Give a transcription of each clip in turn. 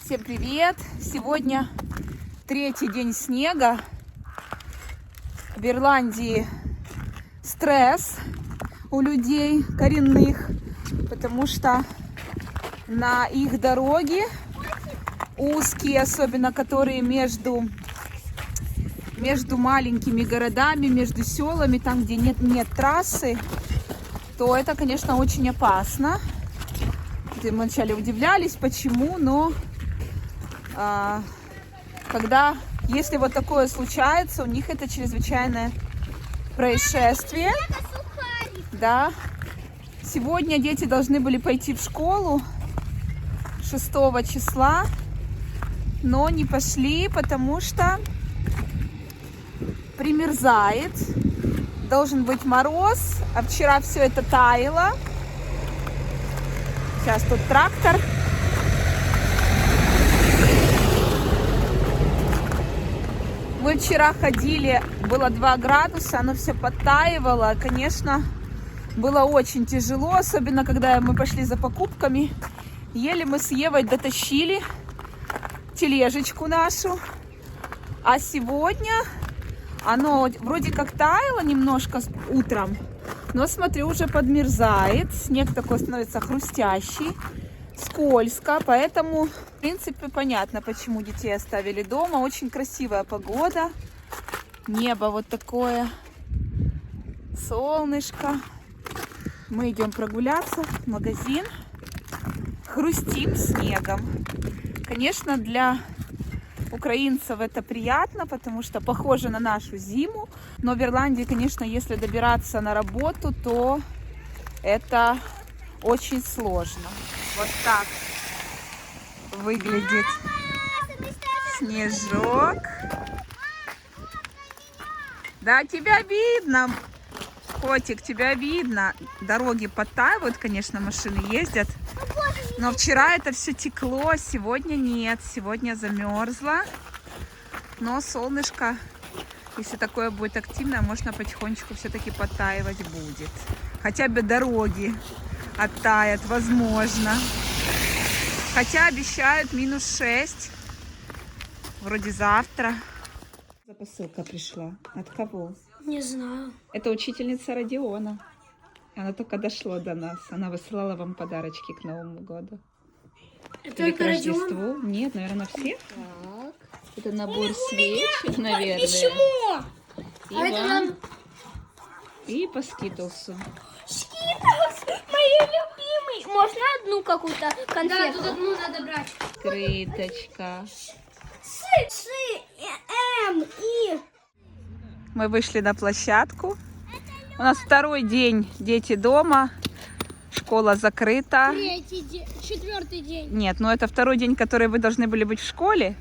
Всем привет! Сегодня третий день снега. В Ирландии стресс у людей коренных, потому что на их дороги узкие, особенно которые между маленькими городами, между селами, там, где нет трассы, то это, конечно, очень опасно. Мы вначале удивлялись, почему, но если вот такое случается, у них это чрезвычайное происшествие. Да. Сегодня дети должны были пойти в школу 6 числа, но не пошли, потому что примерзает. Должен быть мороз, а вчера все это таяло. Сейчас тут трактор. Мы вчера ходили, было 2 градуса, оно все подтаивало. Конечно, было очень тяжело, особенно когда мы пошли за покупками. Еле мы с Евой дотащили тележечку нашу. А сегодня оно вроде как таяло немножко утром, но смотрю, уже подмерзает. Снег такой становится хрустящий, скользко, поэтому, в принципе, понятно, почему детей оставили дома. Очень красивая погода, небо вот такое, солнышко. Мы идем прогуляться в магазин, хрустим снегом. Конечно, для украинцев это приятно, потому что похоже на нашу зиму, но в Ирландии, конечно, если добираться на работу, то это очень сложно. Вот так выглядит снежок. Да, тебя видно, котик, тебя видно. Дороги подтаивают, конечно, машины ездят. Но вчера это все текло, сегодня нет. Сегодня замерзло. Но солнышко, если такое будет активное, можно потихонечку все-таки подтаивать будет. Хотя бы дороги оттаят, возможно. Хотя обещают -6. Вроде завтра. Посылка пришла. От кого? Не знаю. Это учительница Родиона. Она только дошла до нас. Она высылала вам подарочки к Новому году. Это или к Родион? Рождеству. Нет, наверное, на всех. Так. Это набор свечек, наверное. Почему? И А это вам. нам... И по скитлсу. Скитлс, мои любимые. Можно одну какую-то конфету? Да, тут одну надо брать. Крыточка. И... Мы вышли на площадку. У нас 2-й день, дети дома. Школа закрыта. 3-й день, 4-й день. Нет, ну это 2-й день, который вы должны были быть в школе.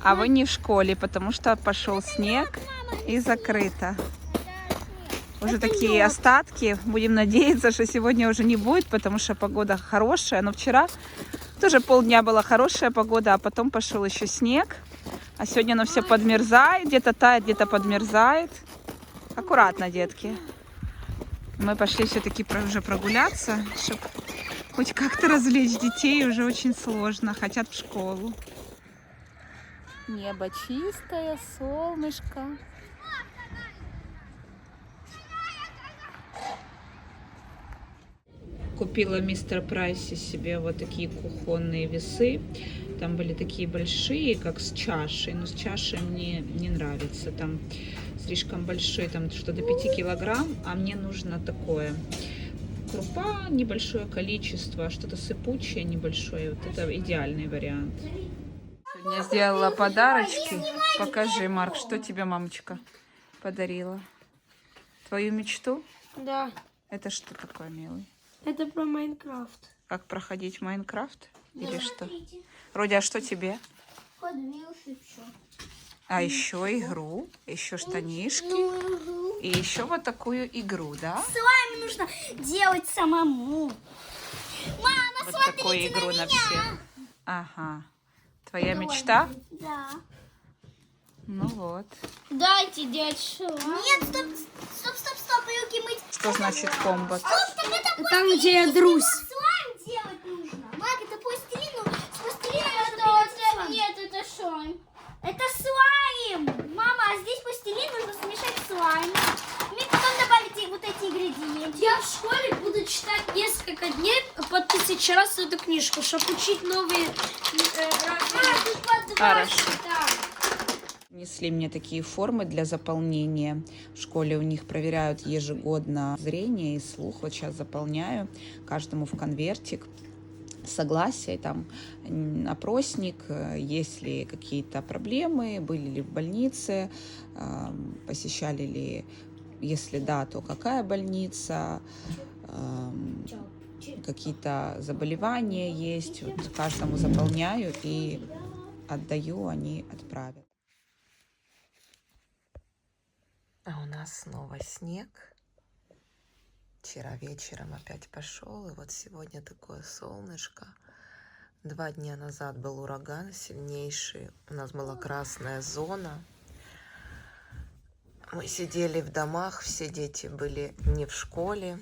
А вы не в школе, потому что пошел снег и закрыто. Уже такие остатки. Будем надеяться, что сегодня уже не будет, потому что погода хорошая. Но вчера тоже полдня была хорошая погода, а потом пошел еще снег. А сегодня оно все подмерзает, где-то тает, где-то подмерзает. Аккуратно, детки. Мы пошли все-таки уже прогуляться, чтобы хоть как-то развлечь детей. Уже очень сложно, хотят в школу. Небо чистое, солнышко. Купила в Мистер Прайсе себе вот такие кухонные весы. Там были такие большие, как с чашей. Но с чашей мне не нравится. Там слишком большие, там что до 5 килограмм. А мне нужно такое. Крупа, небольшое количество, что-то сыпучее, небольшое. Вот это идеальный вариант. Сегодня сделала подарочки. Покажи, Марк, что тебе мамочка подарила. Твою мечту? Да. Это что такое, милый? Это про Майнкрафт. Как проходить Майнкрафт? Или что? Родя, а что тебе? А еще игру, еще штанишки. И еще вот такую игру, да? Слайм нужно делать самому. Мама, Вот смотрите такую игру на меня. всех. Ага. Твоя мечта? Да. Ну вот. Дайте делать слайм. Нет, стоп, руки мыть. Что значит комбат? Там, где я друсь. Слайм делать нужно. Мак, это пластилин, с пластилином чтобы учить новые разные. Хорошо. Несли мне такие формы для заполнения. В школе у них проверяют ежегодно зрение и слух. Вот сейчас заполняю каждому в конвертик. Согласие, там опросник, есть ли какие-то проблемы, были ли в больнице, посещали ли, если да, то какая больница, какие-то заболевания есть. Вот каждому заполняю и отдаю, они отправят. А у нас снова снег. Вчера вечером опять пошел, и вот сегодня такое солнышко. 2 дня назад был ураган сильнейший, у нас была красная зона. Мы сидели в домах, все дети были не в школе.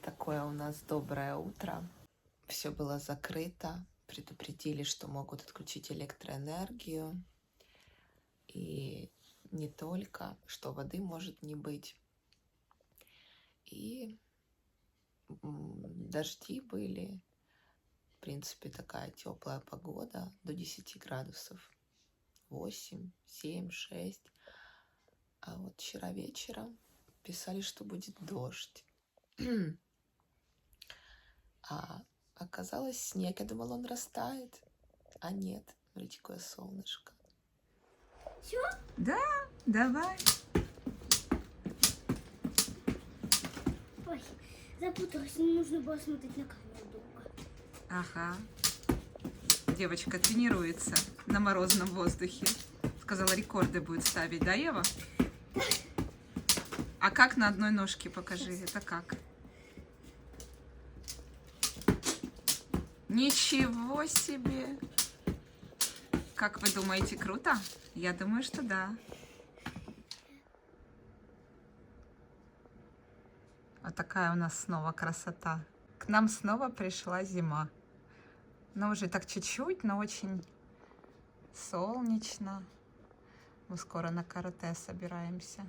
Такое у нас доброе утро. Все было закрыто, предупредили, что могут отключить электроэнергию. И не только, что воды может не быть. И дожди были. В принципе, такая теплая погода, до 10 градусов. 8, 7, 6. А вот вчера вечером писали, что будет дождь. А оказалось снег. Я думала, он растает. А нет, смотрите, какое солнышко. Все? Да, давай. Ой, запуталась, не нужно было смотреть на камеру долго. Ага. Девочка тренируется на морозном воздухе. Сказала, рекорды будет ставить, да, Ева? А как на одной ножке, покажи, это как? Ничего себе! Как вы думаете, круто? Я думаю, что да. Вот такая у нас снова красота. К нам снова пришла зима. Но уже так чуть-чуть, но очень солнечно. Мы скоро на карате собираемся.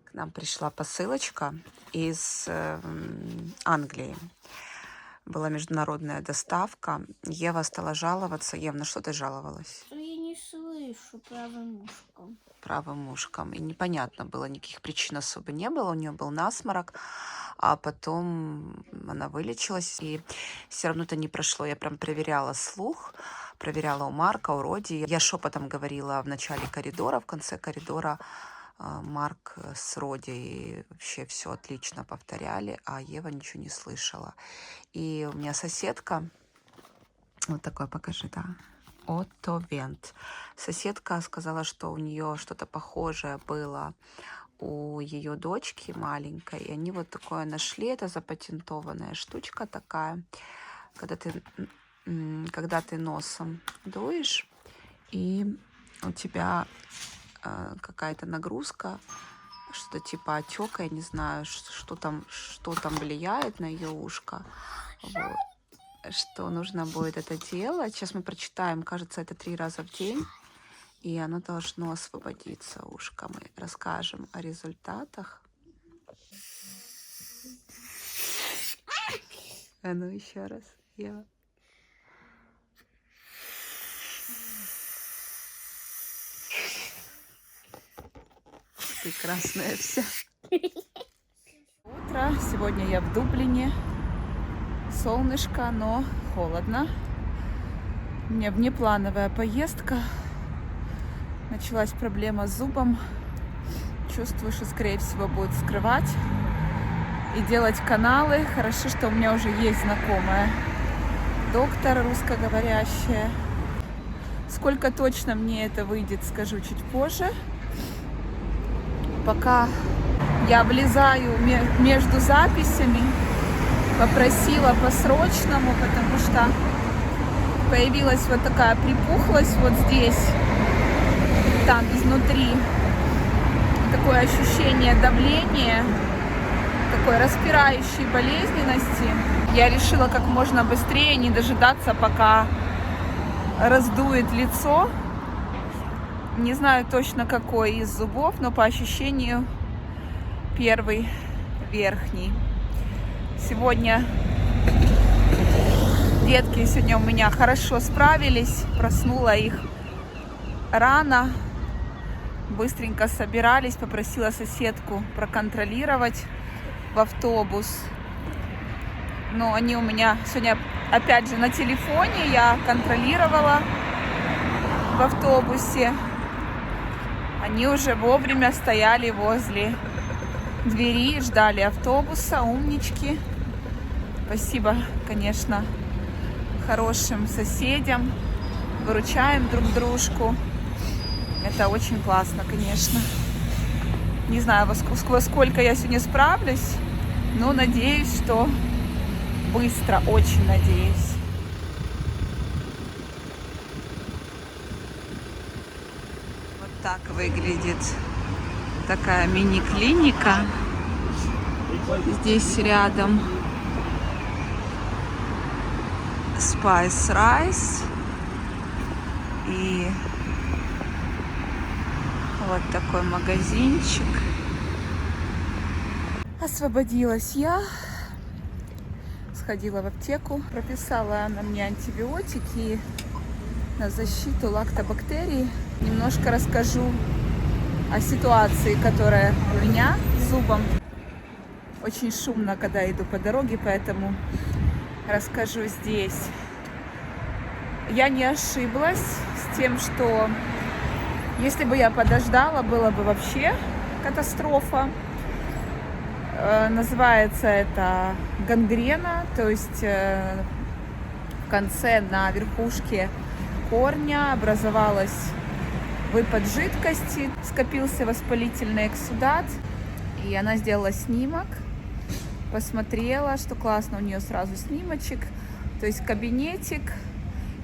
К нам пришла посылочка из Англии. Была международная доставка. Ева стала жаловаться. Ев, на что ты жаловалась? Я не слышу правым ушком. Правым ушком. И непонятно было, никаких причин особо не было. У нее был насморк, а потом она вылечилась. И все равно это не прошло. Я прям проверяла слух, проверяла у Марка, у Роди. Я шепотом говорила в начале коридора, в конце коридора Марк с Роди и вообще все отлично повторяли, а Ева ничего не слышала. И у меня соседка, вот такое покажи, да, Отто Вент. Соседка сказала, что у нее что-то похожее было у ее дочки маленькой, и они вот такое нашли, это запатентованная штучка такая, когда ты носом дуешь, и у тебя какая-то нагрузка, что-то типа отека, я не знаю, что там влияет на ее ушко. Вот. Что нужно будет это делать. Сейчас мы прочитаем, кажется, это 3 раза в день, и оно должно освободиться ушко. Мы расскажем о результатах. А ну еще раз. Я. Ты красная вся. Утро. Сегодня я в Дублине. Солнышко, но холодно. У меня внеплановая поездка. Началась проблема с зубом. Чувствую, что, скорее всего, будет вскрывать и делать каналы. Хорошо, что у меня уже есть знакомая доктор русскоговорящая. Сколько точно мне это выйдет, скажу чуть позже. Пока я влезаю между записями, попросила по-срочному, потому что появилась вот такая припухлость вот здесь, там изнутри, такое ощущение давления, такой распирающей болезненности. Я решила как можно быстрее не дожидаться, пока раздует лицо. Не знаю точно, какой из зубов, но по ощущению первый верхний. Сегодня детки у меня хорошо справились. Проснула их рано. Быстренько собирались. Попросила соседку проконтролировать в автобус. Но они у меня сегодня опять же на телефоне. Я контролировала в автобусе. Они уже вовремя стояли возле двери, ждали автобуса. Умнички. Спасибо, конечно, хорошим соседям. Выручаем друг дружку. Это очень классно, конечно. Не знаю, во сколько я сегодня справлюсь, но надеюсь, что быстро, очень надеюсь. Вот так выглядит такая мини-клиника. Здесь рядом Spice Rice. И вот такой магазинчик. Освободилась я. Сходила в аптеку. Прописала она мне антибиотики на защиту лактобактерий. Немножко расскажу о ситуации, которая у меня с зубом. Очень шумно, когда иду по дороге, поэтому расскажу здесь. Я не ошиблась с тем, что если бы я подождала, было бы вообще катастрофа. Называется это гангрена, то есть в конце на верхушке корня образовалась выпад жидкости, скопился воспалительный эксудат, и она сделала снимок, посмотрела, что классно, у нее сразу снимочек, то есть кабинетик,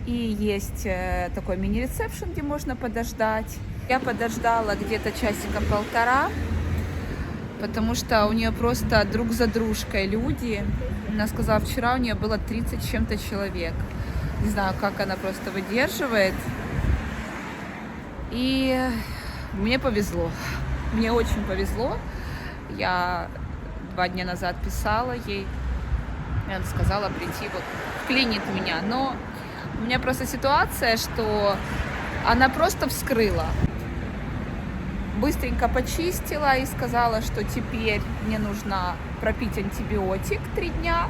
и есть такой мини-ресепшн, где можно подождать. Я подождала где-то часика-полтора, потому что у нее просто друг за дружкой люди. Она сказала, вчера у нее было 30 с чем-то человек. Не знаю, как она просто выдерживает. И мне повезло. Мне очень повезло. Я 2 дня назад писала ей. И она сказала прийти, вот клинит меня. Но у меня просто ситуация, что она просто вскрыла. Быстренько почистила и сказала, что теперь мне нужно пропить антибиотик 3 дня.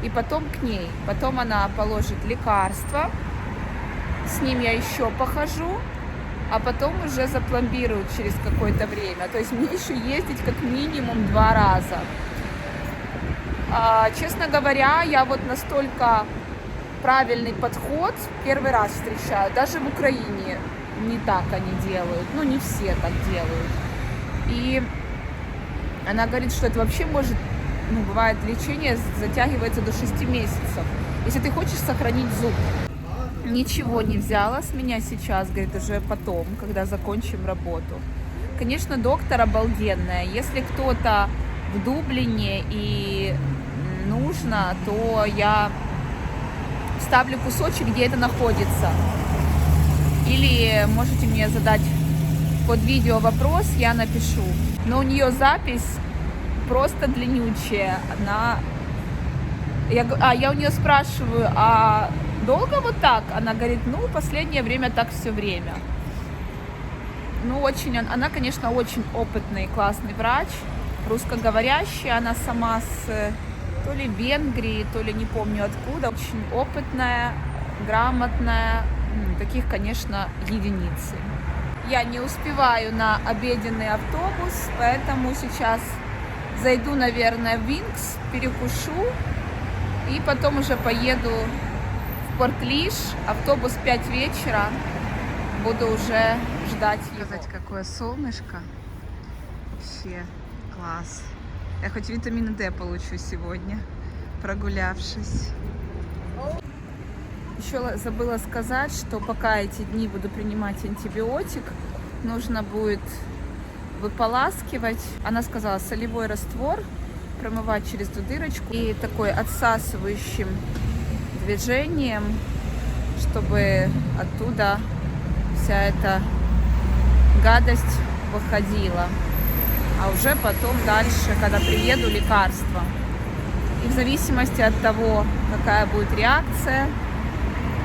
И потом к ней. Потом она положит лекарства. С ним я еще похожу. А потом уже запломбируют через какое-то время. То есть мне еще ездить как минимум 2 раза. Честно говоря, я вот настолько правильный подход первый раз встречаю. Даже в Украине не так они делают. Ну, не все так делают. И она говорит, что это вообще может... Ну, бывает, лечение затягивается до 6 месяцев. Если ты хочешь сохранить зуб. Ничего не взяла с меня сейчас, говорит, уже потом, когда закончим работу. Конечно, доктор обалденная. Если кто-то в Дублине и нужно, то я вставлю кусочек, где это находится. Или можете мне задать под видео вопрос, я напишу. Но у нее запись просто длиннючая. Я у нее спрашиваю, а долго вот так? Она говорит, ну, последнее время так все время. Ну, очень, она, конечно, очень опытный, классный врач, русскоговорящий. Она сама с то ли Венгрии, то ли не помню откуда. Очень опытная, грамотная. Таких, конечно, единицы. Я не успеваю на обеденный автобус, поэтому сейчас зайду, наверное, в Винкс, перекушу и потом уже поеду в Порт-Лиш. Автобус 5 вечера. Буду уже ждать его. Сказать, какое солнышко. Вообще класс. Я хоть витамин D получу сегодня, прогулявшись. Еще забыла сказать, что пока эти дни буду принимать антибиотик, нужно будет выполаскивать. Она сказала, солевой раствор промывать через эту дырочку и такой отсасывающим движением, чтобы оттуда вся эта гадость выходила. А уже потом дальше, когда приеду, лекарства. И в зависимости от того, какая будет реакция,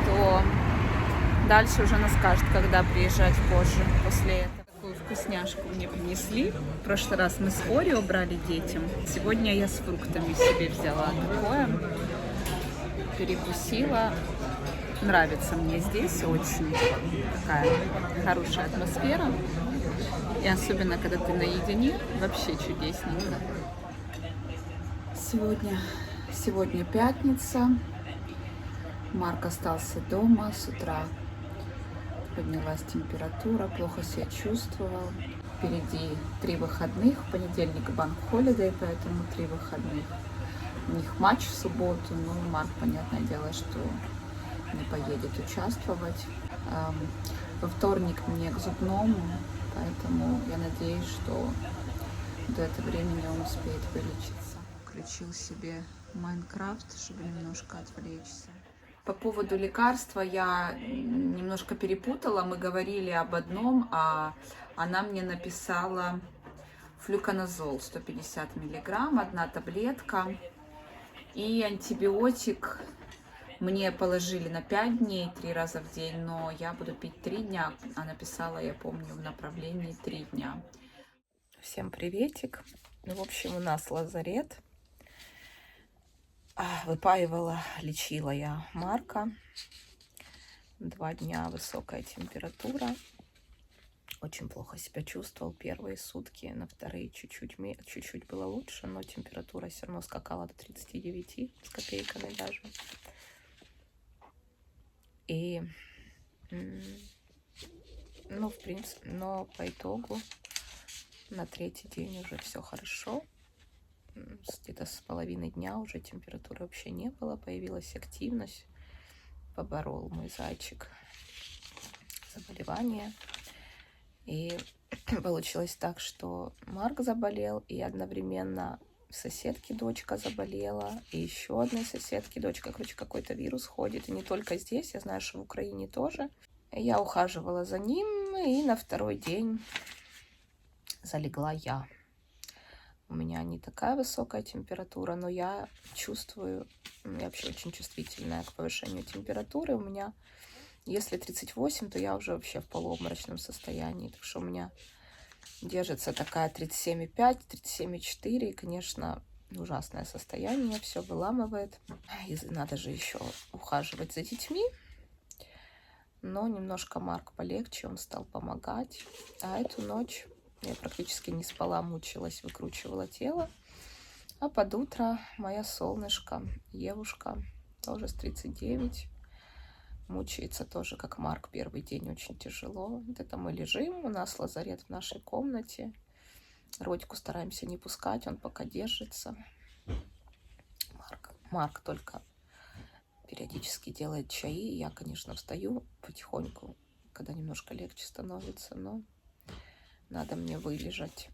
то дальше уже она скажет, когда приезжать позже после этого. Такую вкусняшку мне принесли. В прошлый раз мы с Орео брали детям. Сегодня я с фруктами себе взяла такое. Перекусила. Нравится мне здесь очень такая хорошая атмосфера. И особенно, когда ты наедине, вообще чудесненько. Сегодня пятница. Марк остался дома с утра. Поднялась температура, плохо себя чувствовал. Впереди 3 выходных. В понедельник банк-холидей, поэтому 3 выходных. У них матч в субботу, но Марк, понятное дело, что не поедет участвовать. Во вторник мне к зубному, поэтому я надеюсь, что до этого времени он успеет вылечиться. Включил себе Майнкрафт, чтобы немножко отвлечься. По поводу лекарства я немножко перепутала. Мы говорили об одном, а она мне написала флюконазол 150 миллиграмм, 1 таблетка. И антибиотик мне положили на 5 дней, 3 раза в день, но я буду пить 3 дня. А написала, я помню, в направлении 3 дня. Всем приветик. В общем, у нас лазарет. Выпаивала, лечила я Марка. 2 дня высокая температура. Очень плохо себя чувствовал первые сутки. На вторые чуть-чуть было лучше, но температура все равно скакала до 39 с копейками даже. И, ну, в принципе, но по итогу на 3-й день уже все хорошо. Где-то с половины дня уже температуры вообще не было, появилась активность. Поборол мой зайчик заболевание. И получилось так, что Марк заболел, и одновременно соседки дочка заболела, и еще одной соседки дочка, короче, какой-то вирус ходит, и не только здесь, я знаю, что в Украине тоже. Я ухаживала за ним, и на 2-й день залегла я. У меня не такая высокая температура, но я чувствую, я вообще очень чувствительная к повышению температуры. У меня, если 38, то я уже вообще в полуобморочном состоянии. Так что у меня держится такая 37,5, 37,4. И, конечно, ужасное состояние, все выламывает. И надо же еще ухаживать за детьми. Но немножко Марк полегче, он стал помогать. А эту ночь я практически не спала, мучилась, выкручивала тело. А под утро моя солнышко, Евушка, тоже с 39, мучается тоже, как Марк, первый день очень тяжело. Вот это мы лежим, у нас лазарет в нашей комнате. Родику стараемся не пускать, он пока держится. Марк только периодически делает чаи. Я, конечно, встаю потихоньку, когда немножко легче становится, но надо мне вылежать.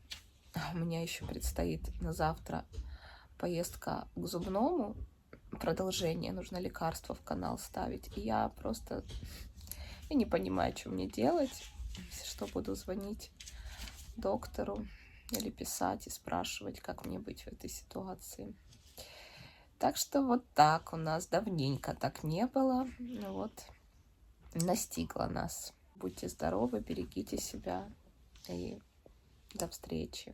У меня еще предстоит на завтра поездка к зубному. Продолжение, нужно лекарство в канал ставить. И я не понимаю, что мне делать. Что буду звонить доктору или писать и спрашивать, как мне быть в этой ситуации. Так что вот так у нас давненько так не было. Вот, настигло нас. Будьте здоровы, берегите себя. И до встречи.